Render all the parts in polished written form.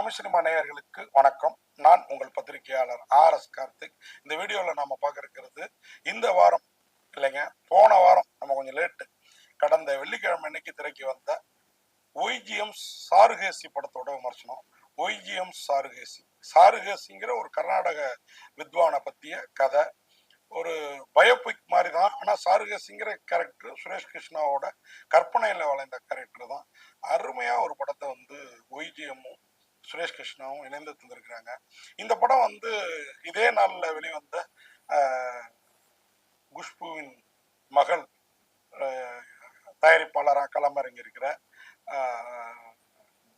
Tamil cinema நேயர்களுக்கு வணக்கம். நான் உங்கள் பத்திரிகையாளர் RS கார்த்திக். இந்த வீடியோவில் நாம பார்க்க இருக்கிறது இந்த வாரம் இல்லைங்க, போன வாரம் நம்ம கொஞ்சம் லேட்டு, கடந்த வெள்ளிக்கிழமை அன்னைக்கு திரைக்கு வந்த ஒய்ஜிஎம் சாருகேசி படத்தோட விமர்சனம். ஒய்ஜிஎம் சாருகேசி சாருகேசிங்கிற ஒரு கர்நாடக வித்வானை பற்றிய கதை. ஒரு பயோபிக் மாதிரி தான். ஆனால் சாருகேசிங்கிற கேரக்டர் சுரேஷ் கிருஷ்ணாவோட கற்பனையில் வளைந்த கேரக்டர் தான். அருமையாக ஒரு படத்தை ஒய்ஜிஎம்மும் சுரேஷ் கிருஷ்ணாவும் இணைந்து தந்திருக்கிறாங்க. இந்த படம் இதே நாளில் வெளிவந்த குஷ்புவின் மகள் தயாரிப்பாளராக களமிறங்கியிருக்கிற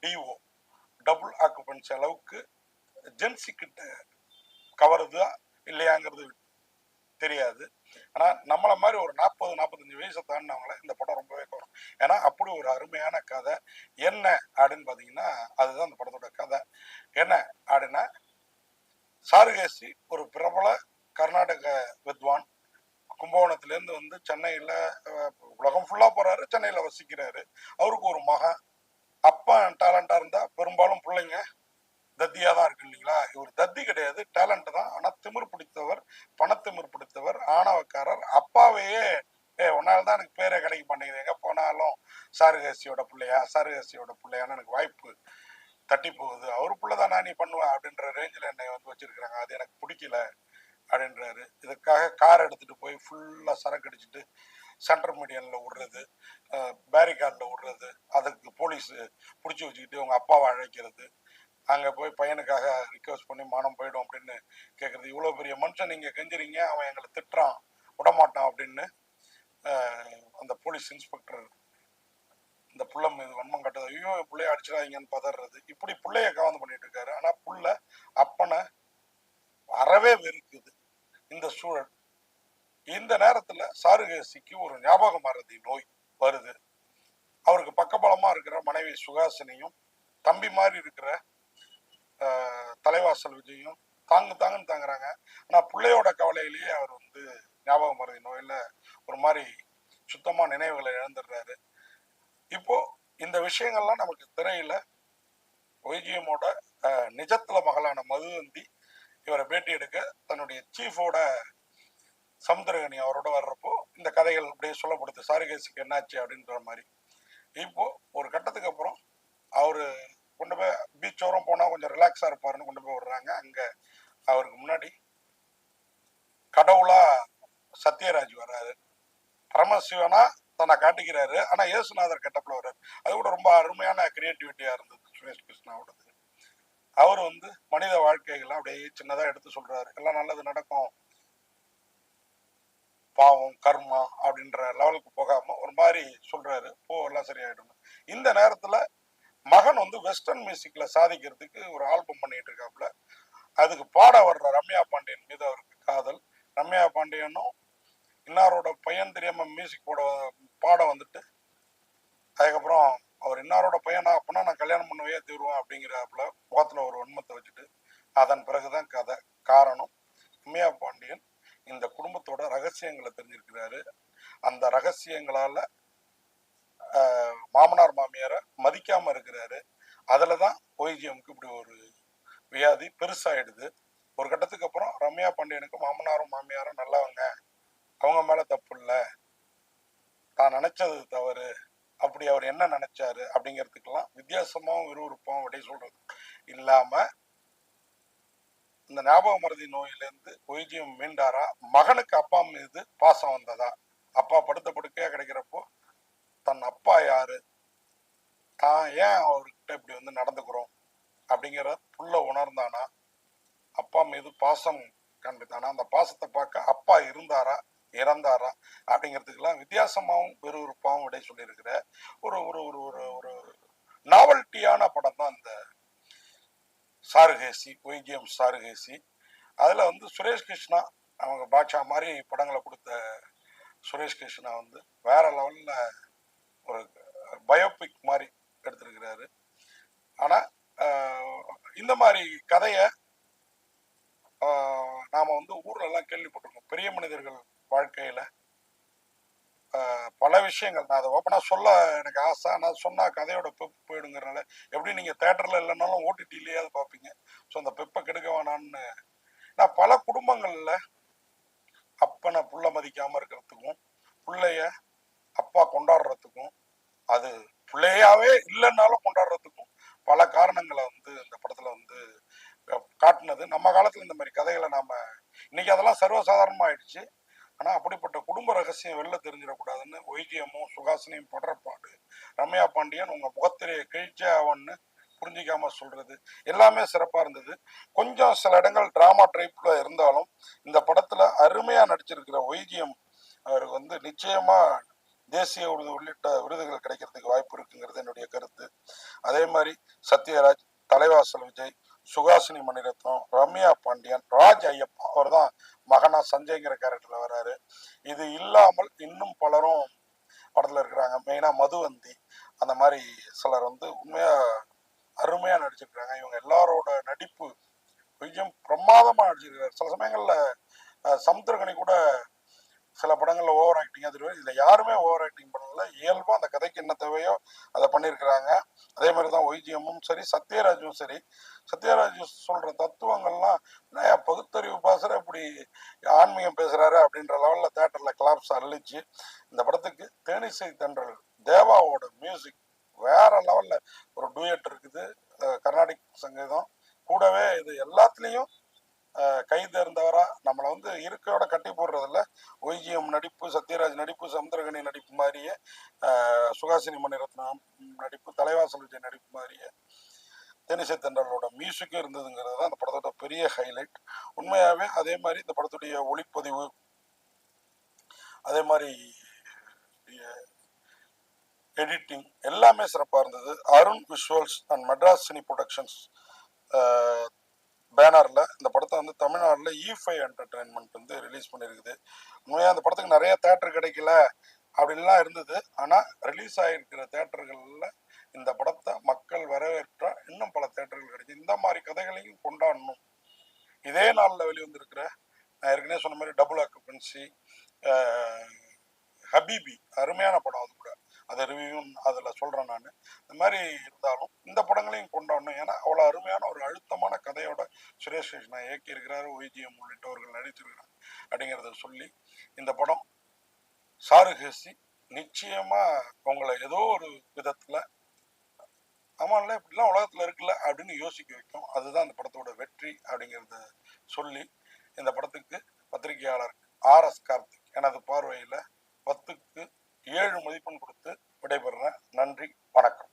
டிஓ டபுள் ஆக்குபன்சி அளவுக்கு ஜென்சி கிட்ட கவருதா இல்லையாங்கிறது தெரியாது. ஆனால் நம்மளை மாதிரி ஒரு 40-45 வயசை தாண்டினவங்கள இந்த படம் ரொம்பவே கவரும். ஏன்னா அப்படி ஒரு அருமையான கதை. என்ன அப்படின்னு பார்த்தீங்கன்னா, அதுதான் அந்த படத்தோட கதை. என்ன அப்படின்னா, சாருகேசி ஒரு பிரபல கர்நாடக வித்வான். கும்பகோணத்திலேருந்து சென்னையில் உலகம் ஃபுல்லாக போகிறாரு, சென்னையில் வசிக்கிறாரு. அவருக்கு ஒரு மகன். அப்பா டேலண்டாக இருந்தால் பெரும்பாலும் பிள்ளைங்க தத்தியாக தான் இருக்கு இல்லைங்களா. இவர் தத்தி கிடையாது, டேலண்ட் தான். ஆனால் திமிர் பிடித்தவர், பணத்திமிர் பிடித்தவர், ஆணவக்காரர். அப்பாவையே உன்னால தான் எனக்கு பேரே கிடைக்க மாட்டேங்குது, எங்கே போனாலும் சாருகேசியோட பிள்ளையான்னு எனக்கு வாய்ப்பு தட்டி போகுது, அவர் பிள்ளைதானா நீ பண்ணுவ அப்படின்ற ரேஞ்சில் என்னை வச்சிருக்கிறாங்க, அது எனக்கு பிடிக்கல அப்படின்றாரு. இதுக்காக கார் எடுத்துட்டு போய் ஃபுல்லாக சரக்கு அடிச்சுட்டு சென்ட்ரல் மீடியனில் விடுறது, பேரிகார்டில் விடுறது, அதுக்கு போலீஸ் பிடிச்சி வச்சுக்கிட்டு உங்கள் அப்பாவை அழைக்கிறது, அங்கே போய் பையனுக்காக ரிக்வஸ்ட் பண்ணி மானம் போயிடும் அப்படின்னு கேட்குறது. இவ்வளோ பெரிய மனுஷன் நீங்கள் கெஞ்சுறீங்க, அவன் எங்களை திட்டுறான், விடமாட்டான் அப்படின்னு அந்த போலீஸ் இன்ஸ்பெக்டர் இந்த புள்ள மீது வன்மம் கட்டுறது. ஐயோ என் பிள்ளைய அடிச்சிடாதீங்கன்னு பதறது. இப்படி பிள்ளைய கவர்ந்து பண்ணிட்டு இருக்காரு. ஆனால் புள்ள அப்பனை அறவே வெறுக்குது. இந்த சூழல், இந்த நேரத்தில் சாருகேசிக்கு ஒரு ஞாபக மறதி நோய் வருது. அவருக்கு பக்கபலமாக இருக்கிற மனைவி சுகாசினியும் தம்பி மாதிரி இருக்கிற தலைவாசல் விஜயும் தாங்குன்னு தாங்குறாங்க. ஆனால் பிள்ளையோட கவலையிலேயே அவர் ஞாபக மறதி நோயில் ஒரு மாதிரி சுத்தமாக நினைவுகளை இழந்துடுறாரு. இப்போ இந்த விஷயங்கள்லாம் நமக்கு திரையில ஒய்ஜிஎம்மோட நிஜத்துல மகளான மதுவந்தி இவரை பேட்டி எடுக்க தன்னுடைய சீஃபோட சமுத்திரகனி அவரோட வர்றப்போ இந்த கதைகள் அப்படியே சொல்லப்படுது, சாருகேசிக்கு என்னாச்சு அப்படின்ற மாதிரி. இப்போ ஒரு கட்டத்துக்கு அப்புறம் அவரு கொண்டு போய் பீச் ஓரம் போனால் கொஞ்சம் ரிலாக்ஸாக இருப்பாருன்னு கொண்டு போய் விடுறாங்க. அங்கே அவருக்கு முன்னாடி கடவுளா சத்யராஜ் வர்றாரு. பரமசிவனா தன்னை காட்டிக்கிறாரு. ஆனால் இயேசுநாதர் கெட்டப்பில் வர்றாரு. அது கூட ரொம்ப அருமையான கிரியேட்டிவிட்டியாக இருந்தது சுரேஷ் கிருஷ்ணாவோடது. அவர் மனித வாழ்க்கைகள்லாம் அப்படியே சின்னதாக எடுத்து சொல்றாரு. எல்லாம் நல்லது நடக்கும், பாவம் கர்மா அப்படின்ற லெவலுக்கு போகாம ஒரு மாதிரி சொல்றாரு. எல்லாம் சரியாயிடும். இந்த நேரத்தில் மகன் வெஸ்டர்ன் மியூசிக்ல சாதிக்கிறதுக்கு ஒரு ஆல்பம் பண்ணிட்டு இருக்காப்புல. அதுக்கு பாட வர்ற ரம்யா பாண்டியன் மீது அவருக்கு காதல். ரம்யா பாண்டியனும் இன்னாரோட பையன் தெரியாம மியூசிக் பாட அதுக்கப்புறம் அவர் இன்னாரோட பையனா, அப்பனா நான் கல்யாணம் பண்ணவே தீருவேன் அப்படிங்கிறாப்புல முகத்துல ஒரு வன்மத்தை வச்சுட்டு. அதன் பிறகுதான் கதை. காரணம், ரம்யா பாண்டியன் இந்த குடும்பத்தோட ரகசியங்களை தெரிஞ்சிருக்கிறாரு. அந்த ரகசியங்களால மாமனார் மாமியாரை மதிக்காம இருக்கிறாரு. அதுலதான் ஒய்ஜிஎம்க்கு இப்படி ஒரு வியாதி பெருசாயிடுது. ஒரு கட்டத்துக்கு அப்புறம் ரம்யா பாண்டியனுக்கு மாமனாரும் மாமியாரும் நல்லவங்க, அவங்க மேல தப்பு இல்லை, தான் நினைச்சது தவறு, அப்படி அவர் என்ன நினைச்சாரு அப்படிங்கிறதுக்கெல்லாம் வித்தியாசமாவும் விறுவிறுப்பாகவும் விடை சொல்றது இல்லாம இந்த ஞாபக மறதி நோயிலேருந்து ஒய்ஜிஎம் மீண்டாரா, மகனுக்கு அப்பா மீது பாசம் வந்ததா, அப்பா படுத்த படுக்கையா கிடைக்கிறப்போ தன் அப்பா யாரு, தான் ஏன் அவர்கிட்ட இப்படி நடந்துக்கிறோம் அப்படிங்கிற புள்ள உணர்ந்தானா, அப்பா மீது பாசம் காண்பித்தானா, அந்த பாசத்தை பார்க்க அப்பா இருந்தாரா இறந்தாரா அப்படிங்கிறதுக்கெல்லாம் வித்தியாசமாகவும் விறுவிறுப்பாகவும் விடை சொல்லியிருக்கிற ஒரு ஒரு ஒரு ஒரு ஒரு நாவல்ட்டியான படம் தான் இந்த சாருகேசி, ஒய்ஜிஎம் சாருகேசி. அதுல சுரேஷ் கிருஷ்ணா, அவங்க பாட்சா மாதிரி படங்களை கொடுத்த சுரேஷ் கிருஷ்ணா வேற லெவல்ல ஒரு பயோபிக் மாதிரி எடுத்திருக்கிறாரு. ஆனா இந்த மாதிரி கதைய நாம ஊர்ல எல்லாம் கேள்விப்பட்டிருக்கோம். பெரிய மனிதர்கள் வாழ்க்கையில பல விஷயங்கள் நான் அதை ஓப்பனா சொல்ல எனக்கு ஆசை. நான் சொன்னா கதையோட பெப் போயிடுங்கிறனால எப்படி நீங்க தேட்டர்ல இல்லைன்னாலும் ஓடிடிலேயே அதை பார்ப்பீங்க. ஸோ அந்த பெப்பை கெடுக்க வேணான்னு நான் பல குடும்பங்கள்ல அப்பனை புள்ள மதிக்காம இருக்கிறதுக்கும், புள்ளைய அப்பா கொண்டாடுறதுக்கும், அது பிள்ளையாவே இல்லைன்னாலும் கொண்டாடுறதுக்கும் பல காரணங்களை வந்து இந்த படத்துல வந்து காட்டுனது. நம்ம காலத்துல இந்த மாதிரி கதைகளை நாம இன்னைக்கு அதெல்லாம் சர்வசாதாரணமா ஆயிடுச்சு. ஆனா அப்படிப்பட்ட குடும்ப ரகசியம் வெளில தெரிஞ்சிடக்கூடாதுன்னு ஒய்ஜிஎம்மும் சுகாசினியும் படுறப்பாடு, ரம்யா பாண்டியன் உங்க முகத்திலேயே கிழிச்சே ஆவன்னு புரிஞ்சிக்காம சொல்றது எல்லாமே சிறப்பா இருந்தது. கொஞ்சம் சில இடங்கள் டிராமா டைப்ல இருந்தாலும் இந்த படத்துல அருமையா நடிச்சிருக்கிற ஒய்ஜிஎம் அவருக்கு வந்து நிச்சயமா தேசிய விருது உள்ளிட்ட விருதுகள் கிடைக்கிறதுக்கு வாய்ப்பு இருக்குங்கிறது என்னுடைய கருத்து. அதே மாதிரி சத்யராஜ், தலைவாசல் விஜய், சுகாசினி மணிரத்னம், ரம்யா பாண்டியன், ராஜ் ஐயப்பா அவர் தான் மகனா சஞ்சய்ங்கிற கேரக்டர்ல வர்றாரு. இது இல்லாமல் இன்னும் பலரும் படத்துல இருக்கிறாங்க. மெயினா மதுவந்தி அந்த மாதிரி சிலர் வந்து உண்மையா அருமையா நடிச்சிருக்காங்க. இவங்க எல்லாரோட நடிப்பு கொஞ்சம் பிரமாதமா நடிச்சிருக்காரு. சில சமயங்கள்ல சமுத்திரகனி கூட சில படங்கள்ல ஓவர் ஆக்டிங் அது இதுல யாருமே ஓவர் ஆக்டிங் பண்ணல. இயல்பா அந்த கதைக்கு என்ன தேவையோ அதை பண்ணியிருக்கிறாங்க. அதே மாதிரிதான் ஒய்ஜிஎம்மும் சரி, சத்யராஜும் சரி. சத்யராஜ் சொல்ற தத்துவங்கள்லாம் பகுத்தறிவு பாசற இப்படி ஆன்மீகம் பேசுறாரு அப்படின்ற லெவல்ல தேட்டர்ல கிளாப்ஸ் அள்ளிச்சு. இந்த படத்துக்கு தேனிசை தென்றல் தேவாவோட மியூசிக் வேற லெவல்ல ஒரு டூயட் இருக்குது. கர்நாடிக் சங்கீதம் கூடவே இது எல்லாத்துலேயும் கை தேர்ந்தவரா நம்மளை வந்து இருக்கையோட கட்டி போடுறதில்ல. ஒய்ஜிஎம் நடிப்பு, சத்யராஜ் நடிப்பு, சமுத்திரகனி நடிப்பு மாதிரியே, சுகாசினி மணிரத்னம் நடிப்பு, தலைவாசல் விஜய் நடிப்பு மாதிரியே தேனிசை தென்றலோட மியூசிக்கும் இருந்ததுங்கிறது தான் அந்த படத்தோட பெரிய ஹைலைட். உண்மையாவே அதே மாதிரி இந்த படத்துடைய ஒளிப்பதிவு, அதே மாதிரி எடிட்டிங் எல்லாமே சிறப்பாக இருந்தது. Arun visuals and Madras cine productions பேனர்ல இந்த படத்தை வந்து தமிழ்நாட்டில் E5 என்டர்டைன்மெண்ட் வந்து ரிலீஸ் பண்ணியிருக்குது. உண்மையாக அந்த படத்துக்கு நிறைய தேட்டர் கிடைக்கல அப்படின்லாம் இருந்தது. ஆனால் ரிலீஸ் ஆகிருக்கிற தேட்டர்களில் இந்த படத்தை மக்கள் வரவேற்ற இன்னும் பல தேட்டர்கள் கிடைக்கும். இந்த மாதிரி கதைகளையும் கொண்டாடணும். இதே நாளில் வெளிவந்திருக்கிற நான் ஏற்கனவே சொன்ன மாதிரி டபுள் ஆக்குபென்சி, ஹபீபி அருமையான படம். அது கூட அதை ரிவ்யூ அதில் சொல்கிறேன் நான். இந்த மாதிரி இருந்தாலும் இந்த படங்களையும் கொண்டாடணும். ஏன்னா அவ்வளோ அருமையான ஒரு அழுத்தமான கதையோட சுரேஷ் கிருஷ்ணா இயக்கியிருக்கிறாரு, ஒய்ஜிஎம் உள்ளிட்டவர்கள் நடிச்சிருக்கிறாங்க அப்படிங்கிறத சொல்லி இந்த படம் சாருகேசி நிச்சயமா உங்களை ஏதோ ஒரு விதத்துல ஆமாம்ல இப்படிலாம் உலகத்துல இருக்குல்ல அப்படின்னு யோசிக்க வைக்கும். அதுதான் இந்த படத்தோட வெற்றி அப்படிங்கிறத சொல்லி இந்த படத்துக்கு பத்திரிகையாளர் RS கார்த்திக் எனது பார்வையில 10க்கு 7 மதிப்பெண் கொடுத்து விடைபெறுறேன். நன்றி, வணக்கம்.